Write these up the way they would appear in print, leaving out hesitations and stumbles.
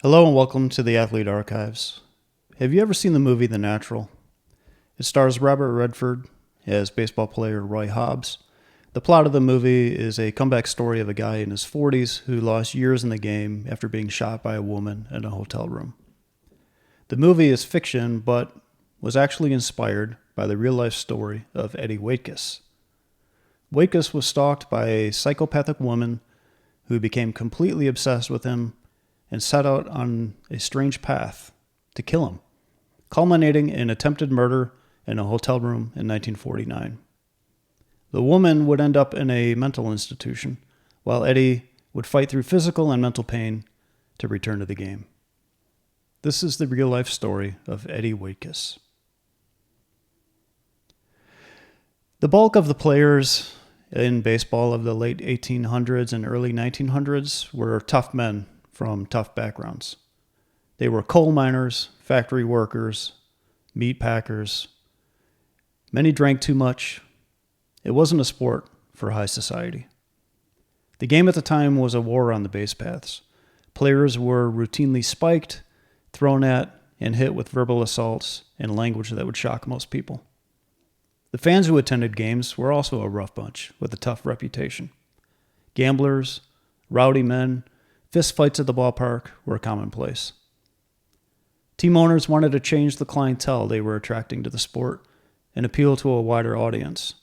Hello and welcome to the Athlete Archives. Have you ever seen the movie The Natural? It stars Robert Redford as baseball player Roy Hobbs. The plot of the movie is a comeback story of a guy in his 40s who lost years in the game after being shot by a woman in a hotel room. The movie is fiction, but was actually inspired by the real-life story of Eddie Waitkus. Waitkus was stalked by a psychopathic woman who became completely obsessed with him and set out on a strange path to kill him, culminating in attempted murder in a hotel room in 1949. The woman would end up in a mental institution, while Eddie would fight through physical and mental pain to return to the game. This is the real-life story of Eddie Waitkus. The bulk of the players in baseball of the late 1800s and early 1900s were tough men from tough backgrounds. They were coal miners, factory workers, meat packers. Many drank too much. It wasn't a sport for high society. The game at the time was a war on the base paths. Players were routinely spiked, thrown at, and hit with verbal assaults and language that would shock most people. The fans who attended games were also a rough bunch with a tough reputation. Gamblers, rowdy men, fist fights at the ballpark were commonplace. Team owners wanted to change the clientele they were attracting to the sport and appeal to a wider audience.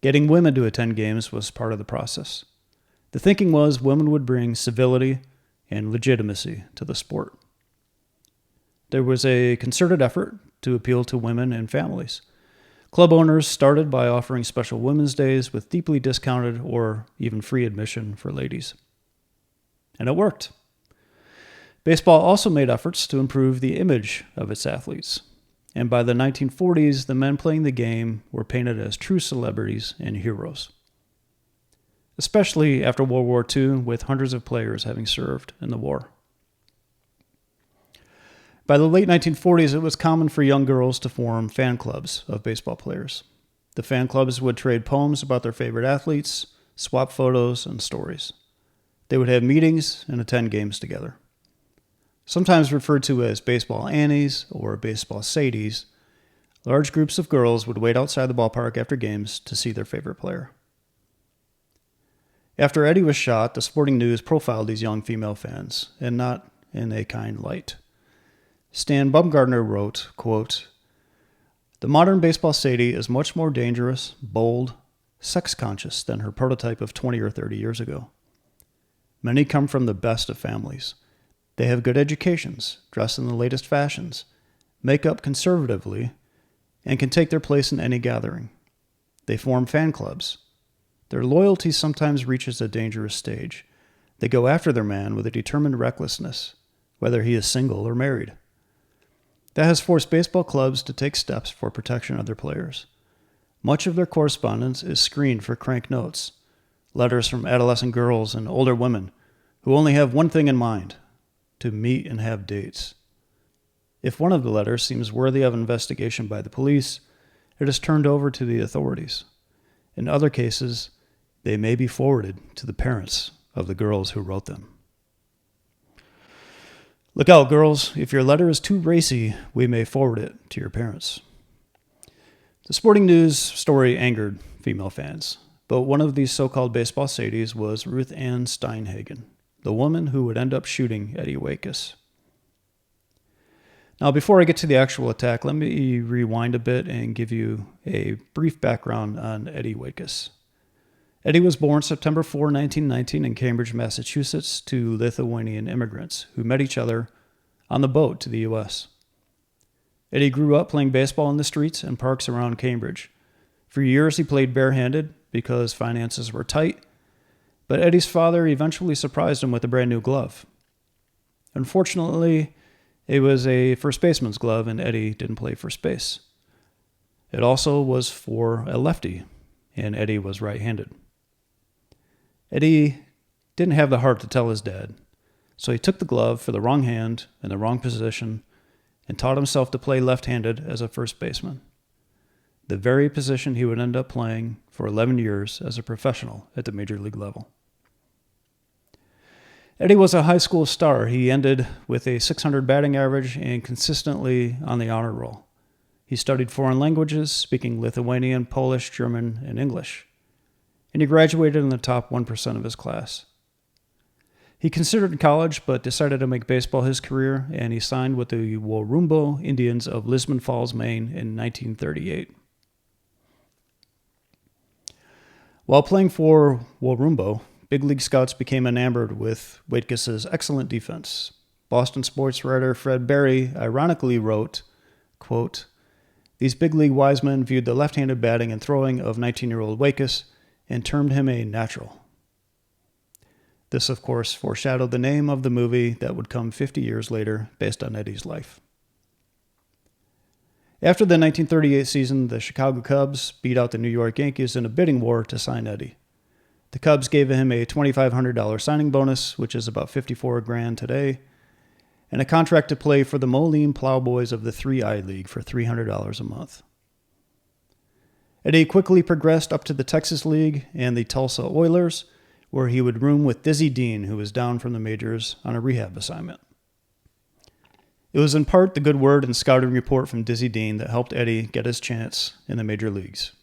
Getting women to attend games was part of the process. The thinking was women would bring civility and legitimacy to the sport. There was a concerted effort to appeal to women and families. Club owners started by offering special women's days with deeply discounted or even free admission for ladies. And it worked. Baseball also made efforts to improve the image of its athletes. And by the 1940s, the men playing the game were painted as true celebrities and heroes, especially after World War II, with hundreds of players having served in the war. By the late 1940s, it was common for young girls to form fan clubs of baseball players. The fan clubs would trade poems about their favorite athletes, swap photos and stories. They would have meetings and attend games together. Sometimes referred to as baseball Annies or baseball Sadies, large groups of girls would wait outside the ballpark after games to see their favorite player. After Eddie was shot, the Sporting News profiled these young female fans, and not in a kind light. Stan Bumgardner wrote, quote, "The modern baseball Sadie is much more dangerous, bold, sex-conscious than her prototype of 20 or 30 years ago. Many come from the best of families. They have good educations, dress in the latest fashions, make up conservatively, and can take their place in any gathering. They form fan clubs. Their loyalty sometimes reaches a dangerous stage. They go after their man with a determined recklessness, whether he is single or married. That has forced baseball clubs to take steps for protection of their players. Much of their correspondence is screened for crank notes, letters from adolescent girls and older women who only have one thing in mind: to meet and have dates. If one of the letters seems worthy of investigation by the police, it is turned over to the authorities. In other cases, they may be forwarded to the parents of the girls who wrote them. Look out, girls. If your letter is too racy, we may forward it to your parents." The Sporting News story angered female fans, but one of these so-called baseball sadies was Ruth Ann Steinhagen, the woman who would end up shooting Eddie Waitkus. Now, before I get to the actual attack, let me rewind a bit and give you a brief background on Eddie Waitkus. Eddie was born September 4, 1919 in Cambridge, Massachusetts, to Lithuanian immigrants who met each other on the boat to the U.S. Eddie grew up playing baseball in the streets and parks around Cambridge. For years, he played barehanded because finances were tight, but Eddie's father eventually surprised him with a brand new glove. Unfortunately, it was a first baseman's glove, and Eddie didn't play first base. It also was for a lefty, and Eddie was right-handed. Eddie didn't have the heart to tell his dad, so he took the glove for the wrong hand in the wrong position and taught himself to play left-handed as a first baseman, the very position he would end up playing for 11 years as a professional at the major league level. Eddie was a high school star. He ended with a .600 batting average and consistently on the honor roll. He studied foreign languages, speaking Lithuanian, Polish, German, and English. And he graduated in the top 1% of his class. He considered college, but decided to make baseball his career, and he signed with the Warumbo Indians of Lisbon Falls, Maine in 1938. While playing for Warumbo, big league scouts became enamored with Waitkus' excellent defense. Boston sports writer Fred Berry ironically wrote, quote, "These big league wise men viewed the left-handed batting and throwing of 19-year-old Waitkus and termed him a natural." This, of course, foreshadowed the name of the movie that would come 50 years later based on Eddie's life. After the 1938 season, the Chicago Cubs beat out the New York Yankees in a bidding war to sign Eddie. The Cubs gave him a $2,500 signing bonus, which is about $54,000 today, and a contract to play for the Moline Plowboys of the 3I League for $300 a month. Eddie quickly progressed up to the Texas League and the Tulsa Oilers, where he would room with Dizzy Dean, who was down from the majors on a rehab assignment. It was in part the good word and scouting report from Dizzy Dean that helped Eddie get his chance in the major leagues.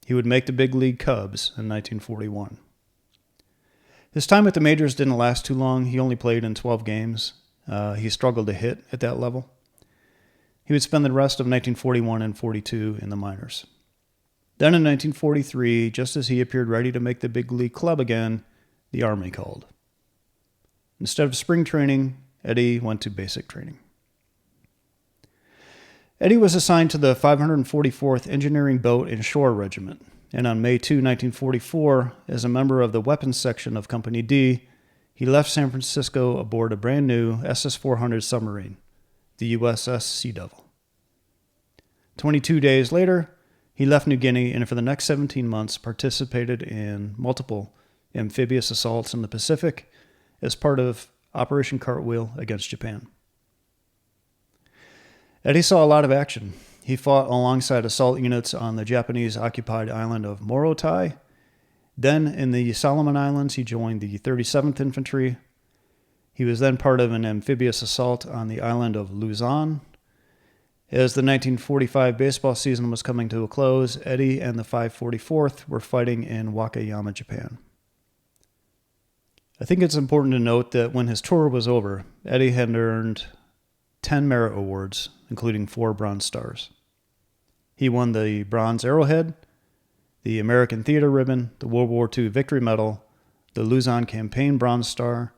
He would make the big league Cubs in 1941. His time at the majors didn't last too long. He only played in 12 games. He struggled to hit at that level. He would spend the rest of 1941 and 42 in the minors. Then in 1943, just as he appeared ready to make the big league club again, the Army called. Instead of spring training, Eddie went to basic training. Eddie was assigned to the 544th Engineering Boat and Shore Regiment, and on May 2, 1944, as a member of the weapons section of Company D, he left San Francisco aboard a brand new SS-400 submarine, the USS Sea Devil. 22 days later, he left New Guinea and for the next 17 months participated in multiple amphibious assaults in the Pacific as part of Operation Cartwheel against Japan. Eddie saw a lot of action. He fought alongside assault units on the Japanese-occupied island of Morotai. Then in the Solomon Islands, he joined the 37th Infantry. He was then part of an amphibious assault on the island of Luzon. As the 1945 baseball season was coming to a close, Eddie and the 544th were fighting in Wakayama, Japan. I think it's important to note that when his tour was over, Eddie had earned 10 merit awards, including 4 Bronze Stars. He won the Bronze Arrowhead, the American Theater Ribbon, the World War II Victory Medal, the Luzon Campaign Bronze Star,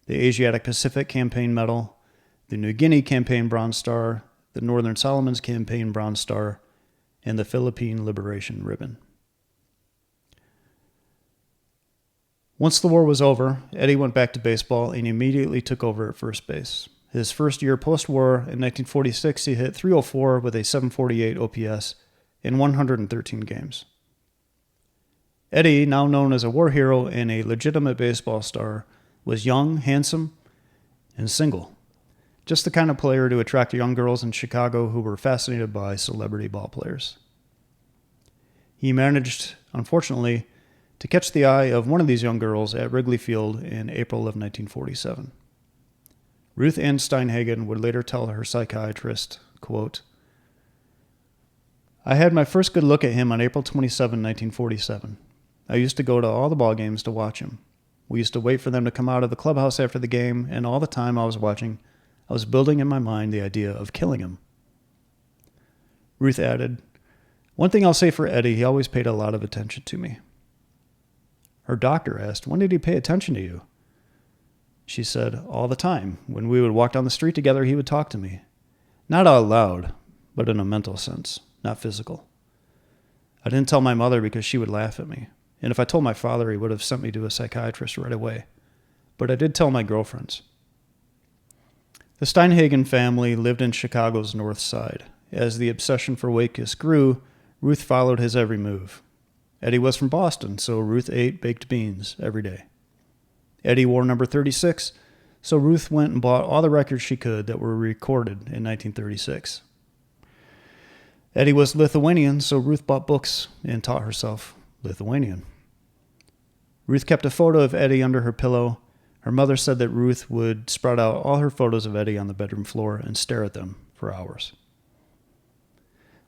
the Asiatic Pacific Campaign Medal, the New Guinea Campaign Bronze Star, the Northern Solomons Campaign Bronze Star, and the Philippine Liberation Ribbon. Once the war was over, Eddie went back to baseball and immediately took over at first base. His first year post-war, in 1946, he hit .304 with a .748 OPS in 113 games. Eddie, now known as a war hero and a legitimate baseball star, was young, handsome, and single. Just the kind of player to attract young girls in Chicago who were fascinated by celebrity ball players. He managed, unfortunately, to catch the eye of one of these young girls at Wrigley Field in April of 1947. Ruth Ann Steinhagen would later tell her psychiatrist, quote, "I had my first good look at him on April 27, 1947. I used to go to all the ball games to watch him. We used to wait for them to come out of the clubhouse after the game, and all the time I was watching, I was building in my mind the idea of killing him." Ruth added, "One thing I'll say for Eddie, he always paid a lot of attention to me." Her doctor asked, "When did he pay attention to you?" She said, "All the time. When we would walk down the street together, he would talk to me. Not out loud, but in a mental sense, not physical. I didn't tell my mother because she would laugh at me. And if I told my father, he would have sent me to a psychiatrist right away. But I did tell my girlfriends." The Steinhagen family lived in Chicago's North Side. As the obsession for Waitkus grew, Ruth followed his every move. Eddie was from Boston, so Ruth ate baked beans every day. Eddie wore number 36, so Ruth went and bought all the records she could that were recorded in 1936. Eddie was Lithuanian, so Ruth bought books and taught herself Lithuanian. Ruth kept a photo of Eddie under her pillow. Her mother said that Ruth would spread out all her photos of Eddie on the bedroom floor and stare at them for hours.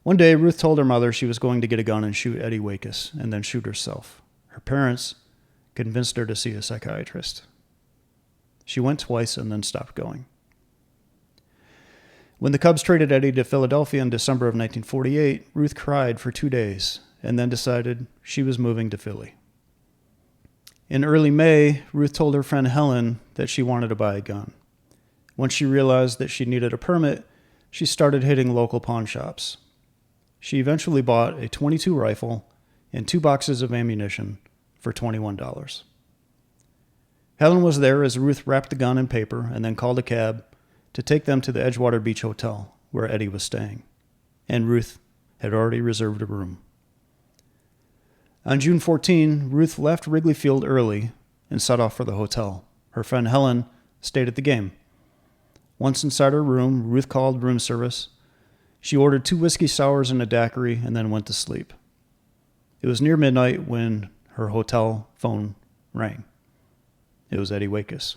One day, Ruth told her mother she was going to get a gun and shoot Eddie Waitkus and then shoot herself. Her parents convinced her to see a psychiatrist. She went twice and then stopped going. When the Cubs traded Eddie to Philadelphia in December of 1948, Ruth cried for 2 days and then decided she was moving to Philly. In early May, Ruth told her friend Helen that she wanted to buy a gun. Once she realized that she needed a permit, she started hitting local pawn shops. She eventually bought a .22 rifle and 2 boxes of ammunition for $21. Helen was there as Ruth wrapped the gun in paper and then called a cab to take them to the Edgewater Beach Hotel where Eddie was staying, and Ruth had already reserved a room. On June 14, Ruth left Wrigley Field early and set off for the hotel. Her friend Helen stayed at the game. Once inside her room, Ruth called room service. She ordered 2 whiskey sours and a daiquiri and then went to sleep. It was near midnight when her hotel phone rang. It was Eddie Waitkus.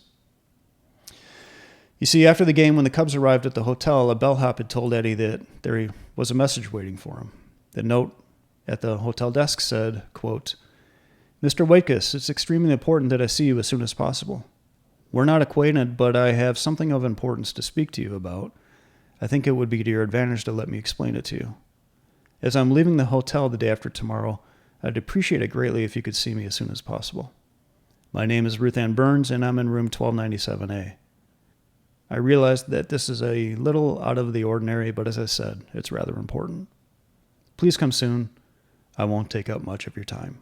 You see, after the game, when the Cubs arrived at the hotel, a bellhop had told Eddie that there was a message waiting for him. The note at the hotel desk said, quote, "Mr. Waitkus, it's extremely important that I see you as soon as possible. We're not acquainted, but I have something of importance to speak to you about. I think it would be to your advantage to let me explain it to you. As I'm leaving the hotel the day after tomorrow, I'd appreciate it greatly if you could see me as soon as possible. My name is Ruth Ann Burns, and I'm in room 1297A. I realize that this is a little out of the ordinary, but as I said, it's rather important. Please come soon. I won't take up much of your time."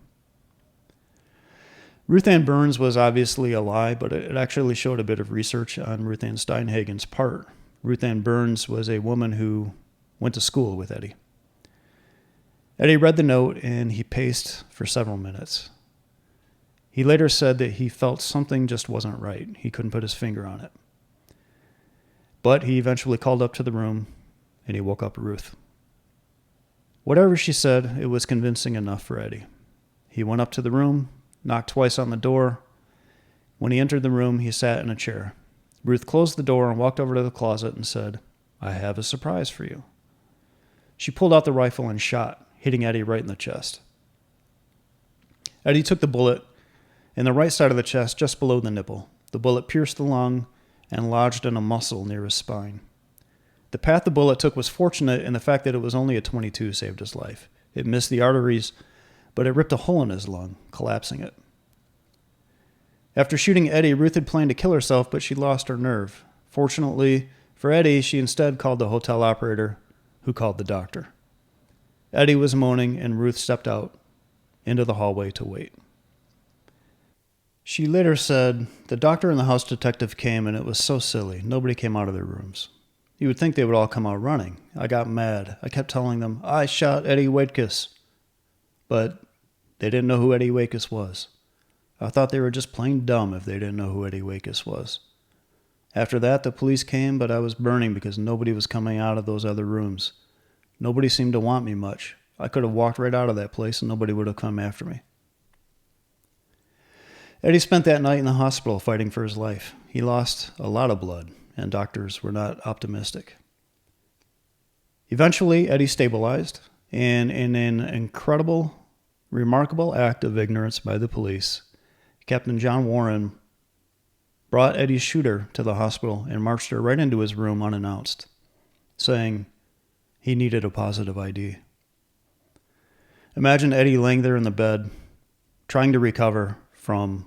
Ruth Ann Burns was obviously a lie, but it actually showed a bit of research on Ruth Ann Steinhagen's part. Ruth Ann Burns was a woman who went to school with Eddie. Eddie read the note and he paced for several minutes. He later said that he felt something just wasn't right. He couldn't put his finger on it. But he eventually called up to the room and he woke up Ruth. Whatever she said, it was convincing enough for Eddie. He went up to the room, knocked twice on the door. When he entered the room, he sat in a chair. Ruth closed the door and walked over to the closet and said, "I have a surprise for you." She pulled out the rifle and shot, hitting Eddie right in the chest. Eddie took the bullet in the right side of the chest, just below the nipple. The bullet pierced the lung and lodged in a muscle near his spine. The path the bullet took was fortunate, and the fact that it was only a .22 saved his life. It missed the arteries, but it ripped a hole in his lung, collapsing it. After shooting Eddie, Ruth had planned to kill herself, but she lost her nerve. Fortunately for Eddie, she instead called the hotel operator, who called the doctor. Eddie was moaning, and Ruth stepped out into the hallway to wait. She later said, "The doctor and the house detective came, and it was so silly. Nobody came out of their rooms. You would think they would all come out running. I got mad. I kept telling them, 'I shot Eddie Waitkus.' But they didn't know who Eddie Waitkus was. I thought they were just plain dumb if they didn't know who Eddie Waitkus was. After that, the police came, but I was burning because nobody was coming out of those other rooms. Nobody seemed to want me much. I could have walked right out of that place and nobody would have come after me." Eddie spent that night in the hospital fighting for his life. He lost a lot of blood, and doctors were not optimistic. Eventually, Eddie stabilized, and in an incredible, remarkable act of ignorance by the police, Captain John Warren brought Eddie's shooter to the hospital and marched her right into his room unannounced, saying he needed a positive ID. Imagine Eddie laying there in the bed, trying to recover from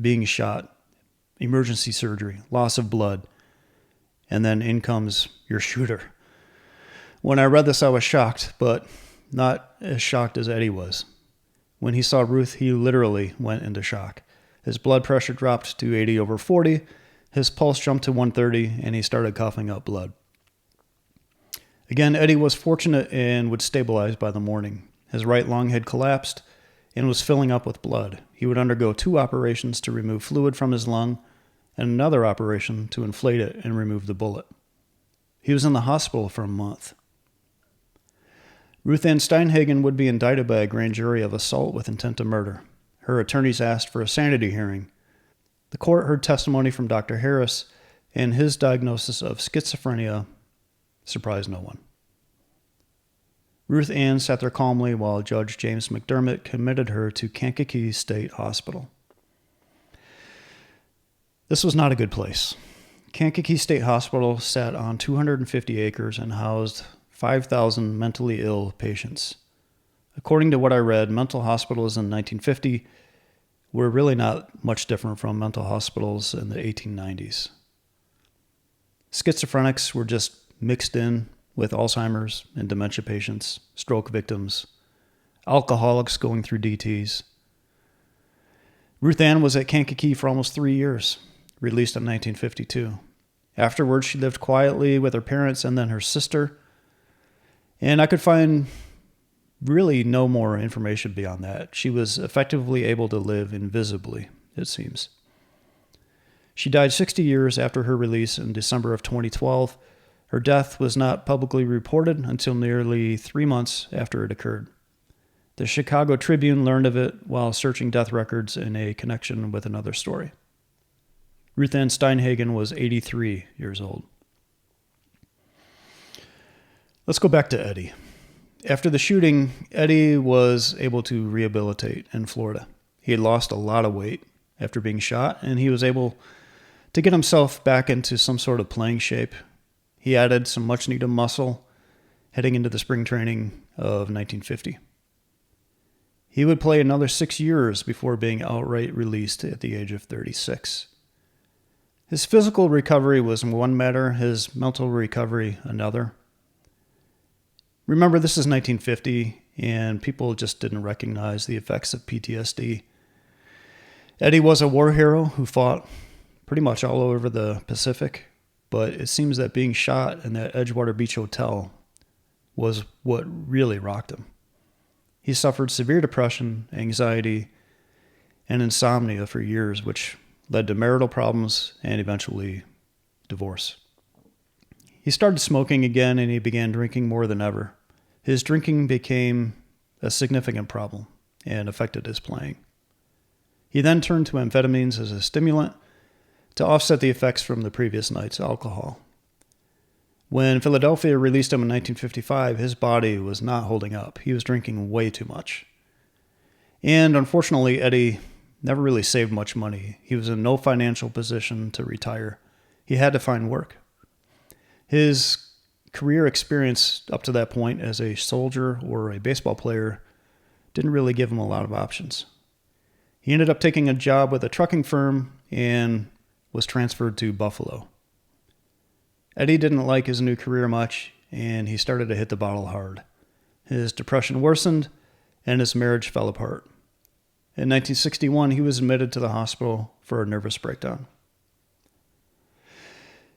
being shot, emergency surgery, loss of blood, and then in comes your shooter. When I read this, I was shocked, but not as shocked as Eddie was. When he saw Ruth, he literally went into shock. His blood pressure dropped to 80/40, his pulse jumped to 130, and he started coughing up blood. Again, Eddie was fortunate and would stabilize by the morning. His right lung had collapsed and was filling up with blood. He would undergo 2 operations to remove fluid from his lung and another operation to inflate it and remove the bullet. He was in the hospital for a month. Ruth Ann Steinhagen would be indicted by a grand jury of assault with intent to murder. Her attorneys asked for a sanity hearing, The court heard testimony from Dr. Harris, and his diagnosis of schizophrenia surprised no one. Ruth Ann sat there calmly while Judge James McDermott committed her to Kankakee State Hospital. This was not a good place. Kankakee State Hospital sat on 250 acres and housed 5,000 mentally ill patients. According to what I read, mental hospitals in 1950 were really not much different from mental hospitals in the 1890s. Schizophrenics were just mixed in with Alzheimer's and dementia patients, stroke victims, alcoholics going through DTs. Ruth Ann was at Kankakee for almost 3 years, released in 1952. Afterwards, she lived quietly with her parents and then her sister, and I could find really no more information beyond that. She was effectively able to live invisibly, it seems. She died 60 years after her release in December of 2012. Her death was not publicly reported until nearly 3 months after it occurred. The Chicago Tribune learned of it while searching death records in a connection with another story. Ruth Ann Steinhagen was 83 years old. Let's go back to Eddie. After the shooting, Eddie was able to rehabilitate in Florida. He had lost a lot of weight after being shot, and he was able to get himself back into some sort of playing shape. He added some much-needed muscle heading into the spring training of 1950. He would play another 6 years before being outright released at the age of 36. His physical recovery was one matter, his mental recovery another. Remember, this is 1950, and people just didn't recognize the effects of PTSD. Eddie was a war hero who fought pretty much all over the Pacific, but it seems that being shot in that Edgewater Beach hotel was what really rocked him. He suffered severe depression, anxiety, and insomnia for years, which led to marital problems and eventually divorce. He started smoking again, and he began drinking more than ever. His drinking became a significant problem and affected his playing. He then turned to amphetamines as a stimulant to offset the effects from the previous night's alcohol. When Philadelphia released him in 1955, his body was not holding up. He was drinking way too much. And unfortunately, Eddie never really saved much money. He was in no financial position to retire. He had to find work. His career experience up to that point as a soldier or a baseball player didn't really give him a lot of options. He ended up taking a job with a trucking firm and was transferred to Buffalo. Eddie didn't like his new career much, and he started to hit the bottle hard. His depression worsened, and his marriage fell apart. In 1961, he was admitted to the hospital for a nervous breakdown.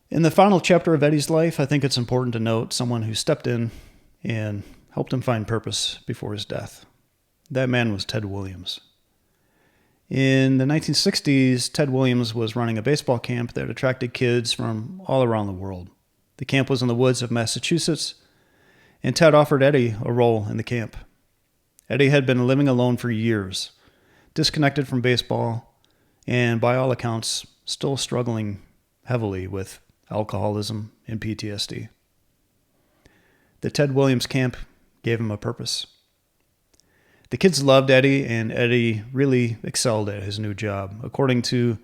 In the final chapter of Eddie's life, I think it's important to note someone who stepped in and helped him find purpose before his death. That man was Ted Williams. In the 1960s, Ted Williams was running a baseball camp that attracted kids from all around the world. The camp was in the woods of Massachusetts, and Ted offered Eddie a role in the camp. Eddie had been living alone for years, disconnected from baseball, and by all accounts, still struggling heavily with alcoholism and PTSD. The Ted Williams camp gave him a purpose. The kids loved Eddie, and Eddie really excelled at his new job. According to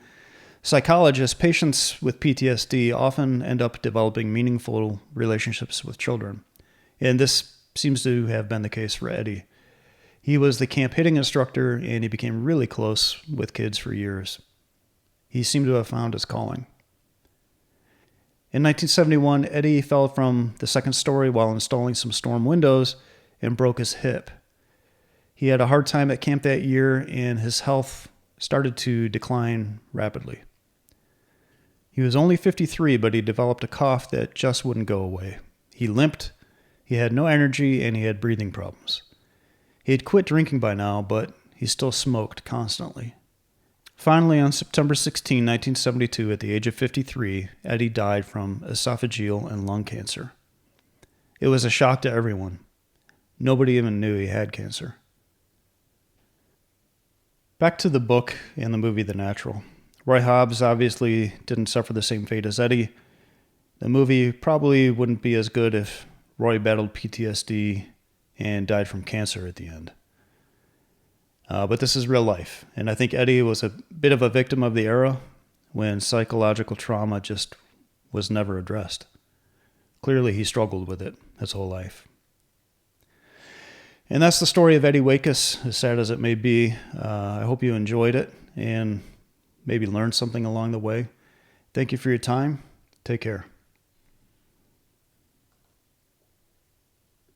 psychologists, patients with PTSD often end up developing meaningful relationships with children, and this seems to have been the case for Eddie. He was the camp hitting instructor, and he became really close with kids for years. He seemed to have found his calling. In 1971, Eddie fell from the second story while installing some storm windows and broke his hip. He had a hard time at camp that year, and his health started to decline rapidly. He was only 53, but he developed a cough that just wouldn't go away. He limped, he had no energy, and he had breathing problems. He had quit drinking by now, but he still smoked constantly. Finally, on September 16, 1972, at the age of 53, Eddie died from esophageal and lung cancer. It was a shock to everyone. Nobody even knew he had cancer. Back to the book and the movie The Natural. Roy Hobbs obviously didn't suffer the same fate as Eddie. The movie probably wouldn't be as good if Roy battled PTSD and died from cancer at the end. But this is real life, and I think Eddie was a bit of a victim of the era when psychological trauma just was never addressed. Clearly, he struggled with it his whole life. And that's the story of Eddie Waitkus, as sad as it may be. I hope you enjoyed it and maybe learned something along the way. Thank you for your time. Take care.